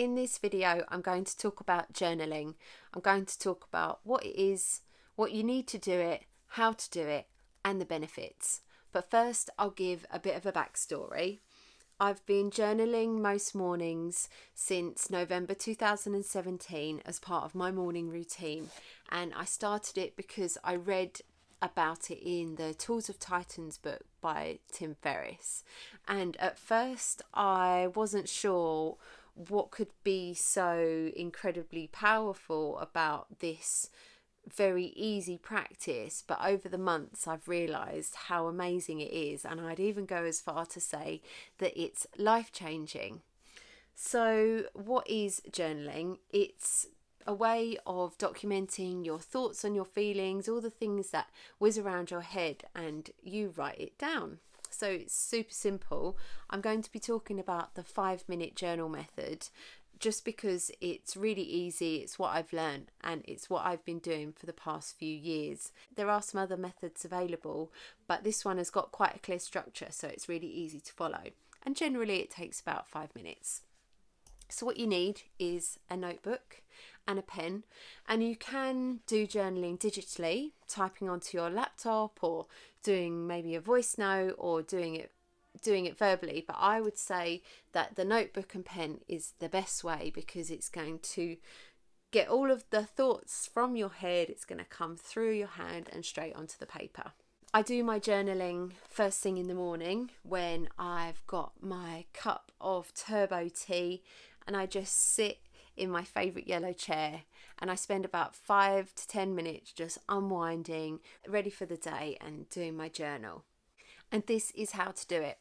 In this video, I'm going to talk about journaling. I'm going to talk about what it is, what you need to do it, how to do it, and the benefits. But first, I'll give a bit of a backstory. I've been journaling most mornings since November 2017 as part of my morning routine, and I started it because I read about it in the Tools of Titans book by Tim Ferriss. And at first, I wasn't sure what could be so incredibly powerful about this very easy practice, but over the months I've realised how amazing it is, and I'd even go as far to say that it's life-changing. So what is journaling? It's a way of documenting your thoughts and your feelings, all the things that whiz around your head, and you write it down. So it's super simple. I'm going to be talking about the 5-minute journal method just because it's really easy, it's what I've learned, and it's what I've been doing for the past few years. There are some other methods available, but this one has got quite a clear structure, so it's really easy to follow. And generally it takes about 5 minutes. So what you need is a notebook and a pen, and you can do journaling digitally, typing onto your laptop or doing maybe a voice note or doing it verbally, but I would say that the notebook and pen is the best way because it's going to get all of the thoughts from your head, it's going to come through your hand and straight onto the paper. I do my journaling first thing in the morning when I've got my cup of turbo tea, and I just sit in my favourite yellow chair and I spend about 5 to 10 minutes just unwinding, ready for the day and doing my journal. And this is how to do it.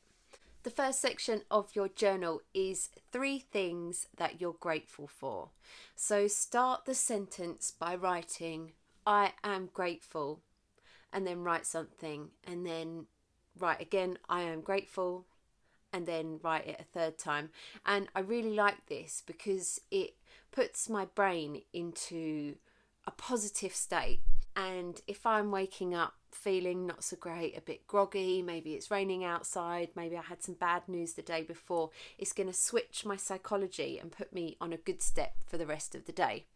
The first section of your journal is 3 things that you're grateful for. So start the sentence by writing, I am grateful, and then write something, and then write again, I am grateful, and then write it a 3rd time. And I really like this because it puts my brain into a positive state. And if I'm waking up feeling not so great, a bit groggy, maybe it's raining outside, maybe I had some bad news the day before, it's going to switch my psychology and put me on a good step for the rest of the day.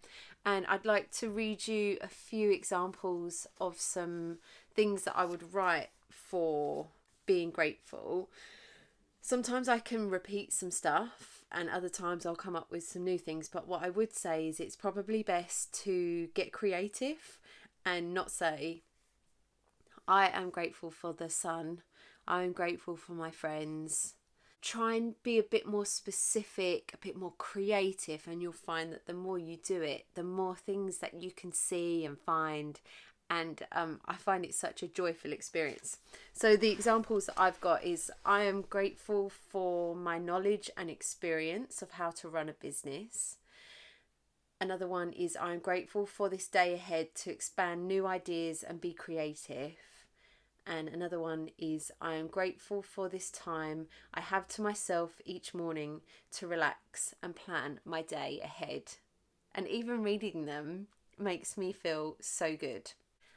And I'd like to read you a few examples of some things that I would write for being grateful. Sometimes I can repeat some stuff and other times I'll come up with some new things, but what I would say is it's probably best to get creative and not say, I am grateful for the sun, I am grateful for my friends. Try and be a bit more specific, a bit more creative, and you'll find that the more you do it, the more things that you can see and find. And I find it such a joyful experience. So the examples that I've got is I am grateful for my knowledge and experience of how to run a business. Another one is I am grateful for this day ahead to expand new ideas and be creative. And another one is I am grateful for this time I have to myself each morning to relax and plan my day ahead. And even reading them makes me feel so good.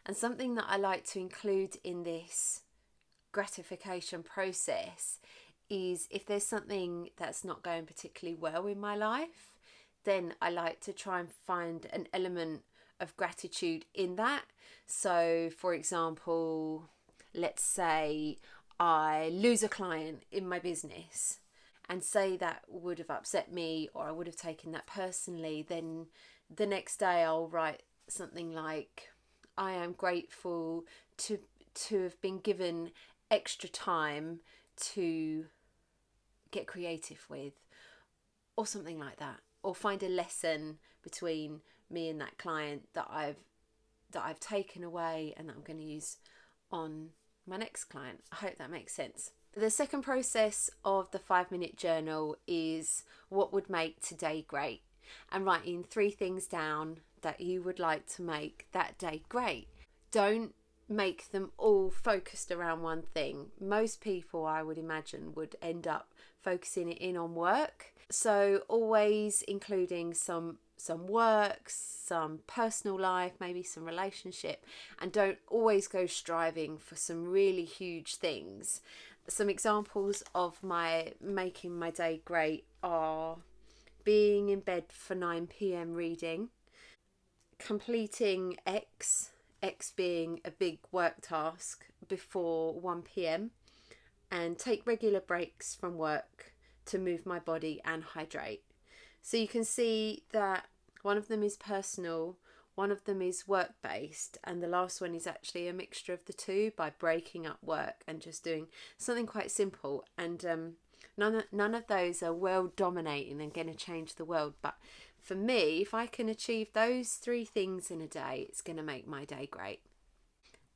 And something that I like to include in this gratification process is if there's something that's not going particularly well in my life, then I like to try and find an element of gratitude in that. So for example, let's say I lose a client in my business, and say that would have upset me or I would have taken that personally, then the next day I'll write something like, I am grateful to have been given extra time to get creative with, or something like that, or find a lesson between me and that client that I've taken away and that I'm going to use on my next client. I hope that makes sense. The second process of the 5-minute journal is what would make today great, and writing 3 things down that you would like to make that day great. Don't make them all focused around one thing. Most people, I would imagine, would end up focusing it in on work. So always including some work, some personal life, maybe some relationship, and don't always go striving for some really huge things. Some examples of my making my day great are being in bed for 9 p.m. reading, completing X being a big work task before 1 p.m, and take regular breaks from work to move my body and hydrate. So you can see that one of them is personal, one of them is work-based, and the last one is actually a mixture of the two by breaking up work and just doing something quite simple. And none of those are world dominating and going to change the world. But for me, if I can achieve those 3 things in a day, it's going to make my day great.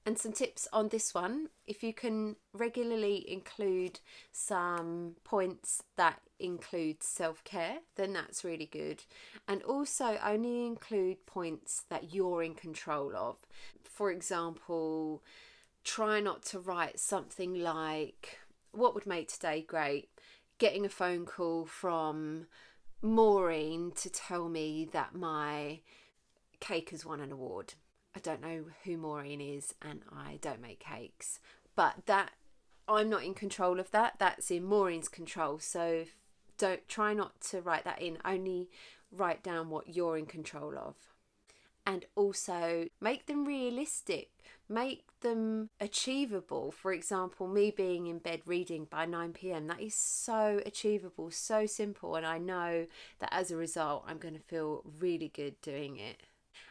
And some tips on this one: if you can regularly include some points that include self-care, then that's really good. And also only include points that you're in control of. For example, try not to write something like, what would make today great? Getting a phone call from Maureen to tell me that my cake has won an award. I don't know who Maureen is, and I don't make cakes, but that I'm not in control of that. That's in Maureen's control. So don't try not to write that in. Only write down what you're in control of. And also make them realistic, make them achievable. For example, me being in bed reading by 9 p.m, that is so achievable, so simple, and I know that as a result I'm going to feel really good doing it.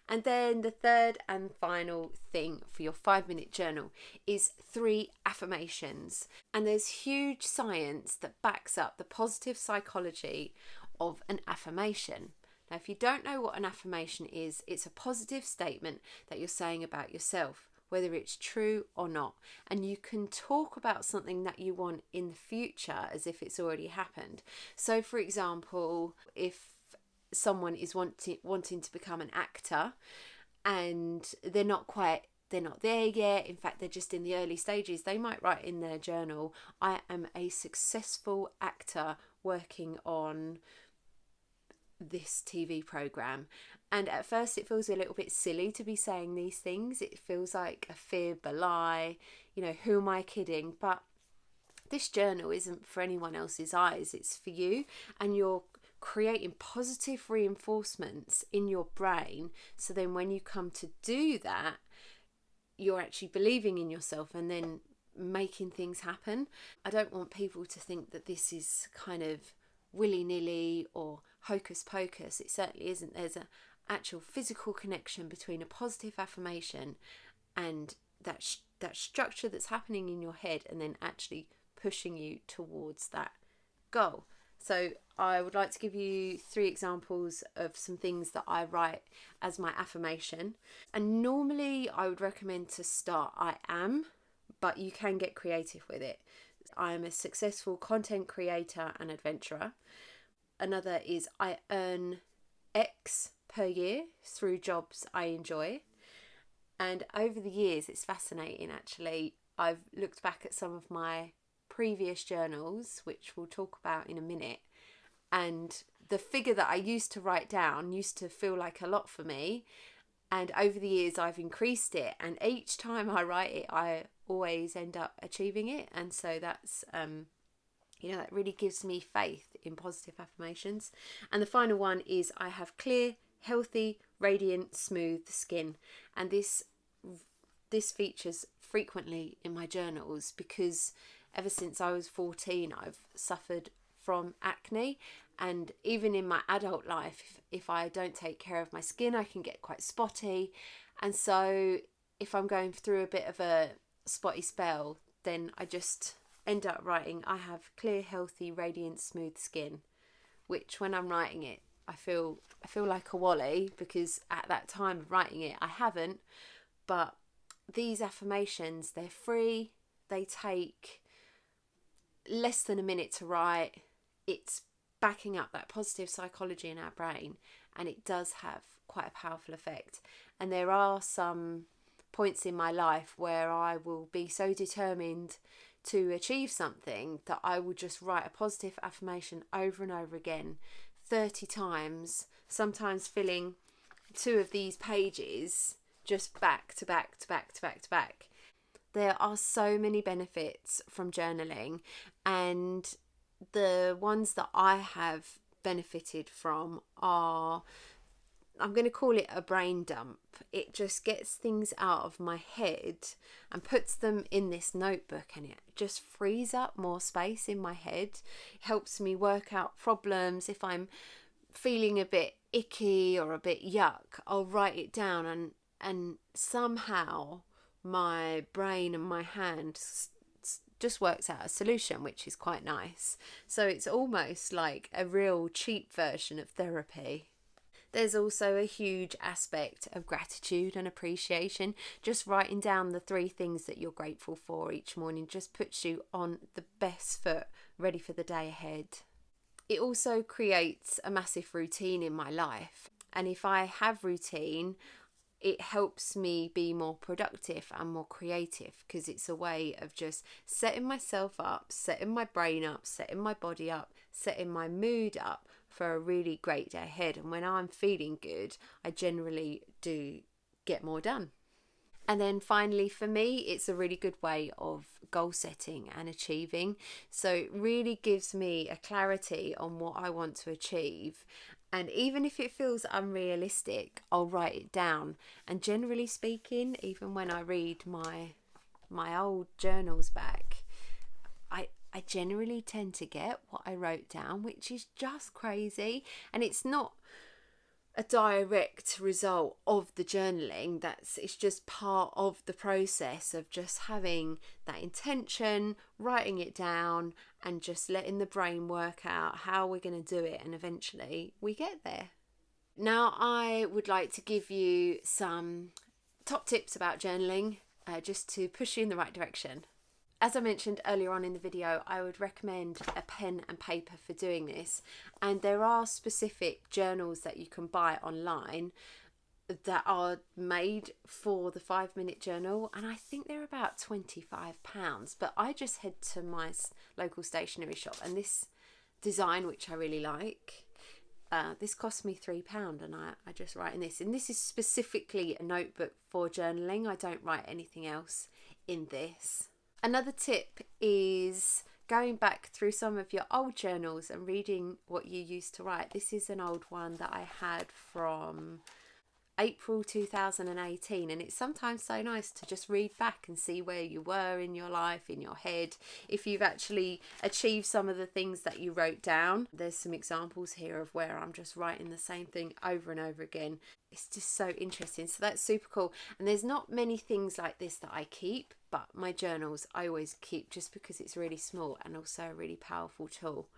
And then the third and final thing for your 5-minute journal is 3 affirmations. And there's huge science that backs up the positive psychology of an affirmation. Now, if you don't know what an affirmation is, it's a positive statement that you're saying about yourself, whether it's true or not. And you can talk about something that you want in the future as if it's already happened. So, for example, if someone is wanting to become an actor and they're not there yet, in fact they're just in the early stages, they might write in their journal, I am a successful actor working on this TV program. And at first it feels a little bit silly to be saying these things. It feels like a fib, a lie, who am I kidding? But this journal isn't for anyone else's eyes, it's for you, and you're creating positive reinforcements in your brain, so then when you come to do that, you're actually believing in yourself and then making things happen. I don't want people to think that this is kind of willy-nilly or hocus pocus. It certainly isn't. There's an actual physical connection between a positive affirmation and that structure that's happening in your head, and then actually pushing you towards that goal. So I would like to give you 3 examples of some things that I write as my affirmation. And normally I would recommend to start I am, but you can get creative with it. I am a successful content creator and adventurer. Another is I earn X per year through jobs I enjoy. And over the years, it's fascinating actually, I've looked back at some of my previous journals, which we'll talk about in a minute, and the figure that I used to write down used to feel like a lot for me, and over the years I've increased it, and each time I write it I always end up achieving it. And so that's that really gives me faith in positive affirmations. And the final one is I have clear, healthy, radiant, smooth skin. And this features frequently in my journals because ever since I was 14, I've suffered from acne. And even in my adult life, if I don't take care of my skin, I can get quite spotty. And so if I'm going through a bit of a spotty spell, then I just end up writing, I have clear, healthy, radiant, smooth skin. Which when I'm writing it, I feel like a wally, because at that time of writing it, I haven't. But these affirmations, they're free. They take less than a minute to write. It's backing up that positive psychology in our brain, and it does have quite a powerful effect. And there are some points in my life where I will be so determined to achieve something that I will just write a positive affirmation over and over again 30 times, sometimes filling 2 of these pages just back to back to back to back to back. There are so many benefits from journaling, and the ones that I have benefited from are, I'm going to call it a brain dump. It just gets things out of my head and puts them in this notebook, and it just frees up more space in my head. It helps me work out problems. If I'm feeling a bit icky or a bit yuck, I'll write it down, and somehow my brain and my hand just works out a solution, which is quite nice. So it's almost like a real cheap version of therapy. There's also a huge aspect of gratitude and appreciation. Just writing down the 3 things that you're grateful for each morning just puts you on the best foot, ready for the day ahead. It also creates a massive routine in my life. And if I have routine, it helps me be more productive and more creative, because it's a way of just setting myself up, setting my brain up, setting my body up, setting my mood up for a really great day ahead. And when I'm feeling good, I generally do get more done. And then finally, for me, it's a really good way of goal setting and achieving. So it really gives me a clarity on what I want to achieve. And even if it feels unrealistic, I'll write it down. And generally speaking, even when I read my old journals back, I generally tend to get what I wrote down, which is just crazy. And it's not a direct result of the journaling. It's just part of the process of just having that intention, writing it down, and just letting the brain work out how we're going to do it, and eventually we get there. Now I would like to give you some top tips about journaling, just to push you in the right direction. As I mentioned earlier on in the video, I would recommend a pen and paper for doing this. And there are specific journals that you can buy online that are made for the 5-minute journal. And I think they're about £25. But I just head to my local stationery shop, and this design, which I really like, this cost me £3, and I just write in this. And this is specifically a notebook for journaling. I don't write anything else in this. Another tip is going back through some of your old journals and reading what you used to write. This is an old one that I had from April 2018, and it's sometimes so nice to just read back and see where you were in your life, in your head, if you've actually achieved some of the things that you wrote down. There's some examples here of where I'm just writing the same thing over and over again. It's just so interesting. So that's super cool. And there's not many things like this that I keep, but my journals I always keep, just because it's really small and also a really powerful tool.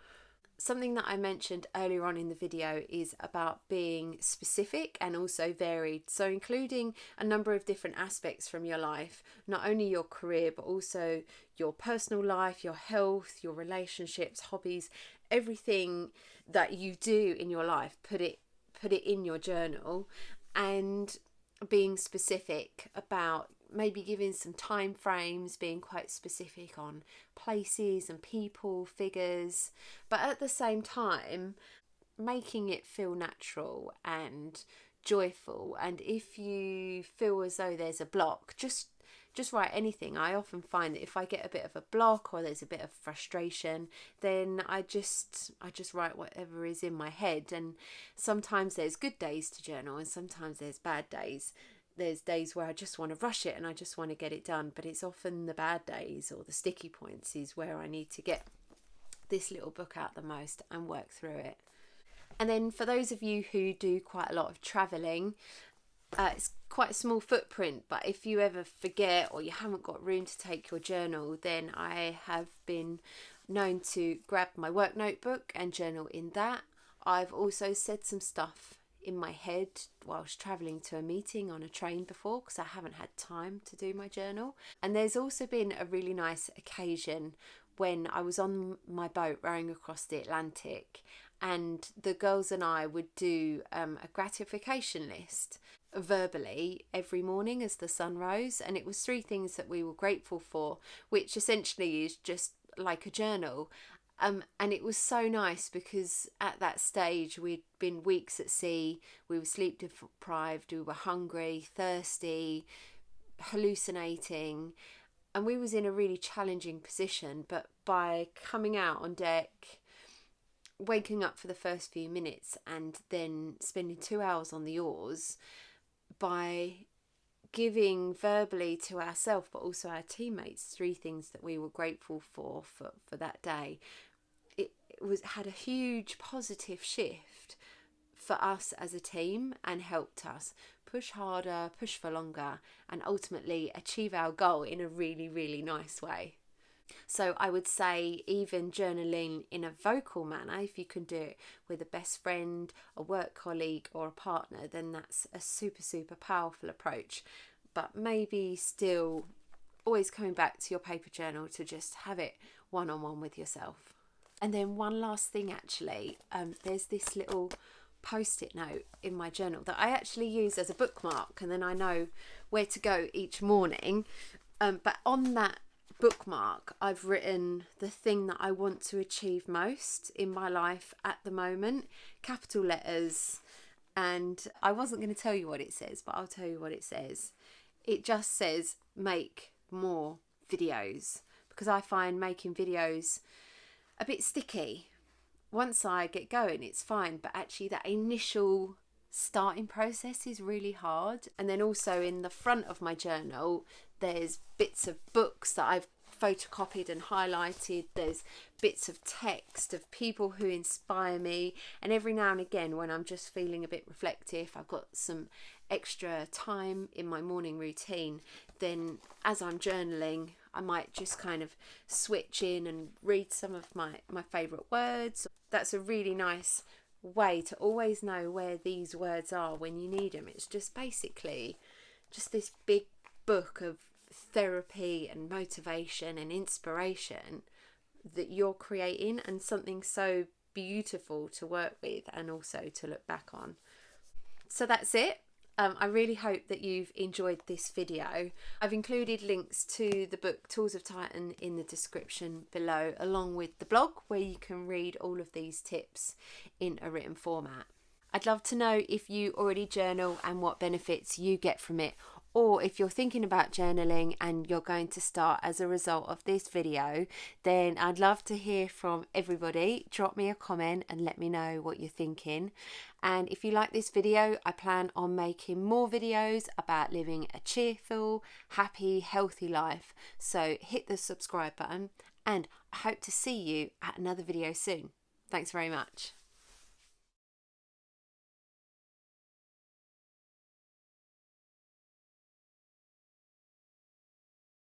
Something that I mentioned earlier on in the video is about being specific and also varied. So including a number of different aspects from your life, not only your career, but also your personal life, your health, your relationships, hobbies, everything that you do in your life, put it in your journal, and being specific about maybe giving some time frames, being quite specific on places and people, figures, but at the same time making it feel natural and joyful. And if you feel as though there's a block, just write anything. I often find that if I get a bit of a block or there's a bit of frustration, then I just write whatever is in my head. And sometimes there's good days to journal, and sometimes there's bad days. There's days where I just want to rush it and I just want to get it done, but it's often the bad days or the sticky points is where I need to get this little book out the most and work through it. And then for those of you who do quite a lot of travelling, it's quite a small footprint, but if you ever forget or you haven't got room to take your journal, then I have been known to grab my work notebook and journal in that. I've also said some stuff in my head whilst travelling to a meeting on a train before, because I haven't had time to do my journal. And there's also been a really nice occasion when I was on my boat rowing across the Atlantic, and the girls and I would do a gratification list verbally every morning as the sun rose, and it was 3 things that we were grateful for, which essentially is just like a journal. And it was so nice because at that stage we'd been weeks at sea, we were sleep deprived, we were hungry, thirsty, hallucinating, and we was in a really challenging position. But by coming out on deck, waking up for the first few minutes and then spending 2 hours on the oars, by giving verbally to ourselves but also our teammates 3 things that we were grateful for that day, it had a huge positive shift for us as a team and helped us push harder, push for longer, and ultimately achieve our goal in a really, really nice way. So I would say even journaling in a vocal manner, if you can do it with a best friend, a work colleague or a partner, then that's a super, super powerful approach. But maybe still always coming back to your paper journal to just have it one-on-one with yourself. And then one last thing actually, there's this little post-it note in my journal that I actually use as a bookmark, and then I know where to go each morning. But on that bookmark, I've written the thing that I want to achieve most in my life at the moment, capital letters. And I wasn't going to tell you what it says, but I'll tell you what it says. It just says make more videos, because I find making videos a bit sticky. Once I get going, it's fine, but actually that initial starting process is really hard. And then also in the front of my journal, there's bits of books that I've photocopied and highlighted. There's bits of text of people who inspire me, and every now and again when I'm just feeling a bit reflective, I've got some extra time in my morning routine, then as I'm journaling I might just kind of switch in and read some of my favourite words. That's a really nice way to always know where these words are when you need them. It's just basically just this big book of therapy and motivation and inspiration that you're creating, and something so beautiful to work with and also to look back on. So that's it. I really hope that you've enjoyed this video. I've included links to the book Tools of Titan in the description below, along with the blog where you can read all of these tips in a written format. I'd love to know if you already journal and what benefits you get from it, or if you're thinking about journaling and you're going to start as a result of this video, then I'd love to hear from everybody. Drop me a comment and let me know what you're thinking. And if you like this video, I plan on making more videos about living a cheerful, happy, healthy life. So hit the subscribe button, and I hope to see you at another video soon. Thanks very much.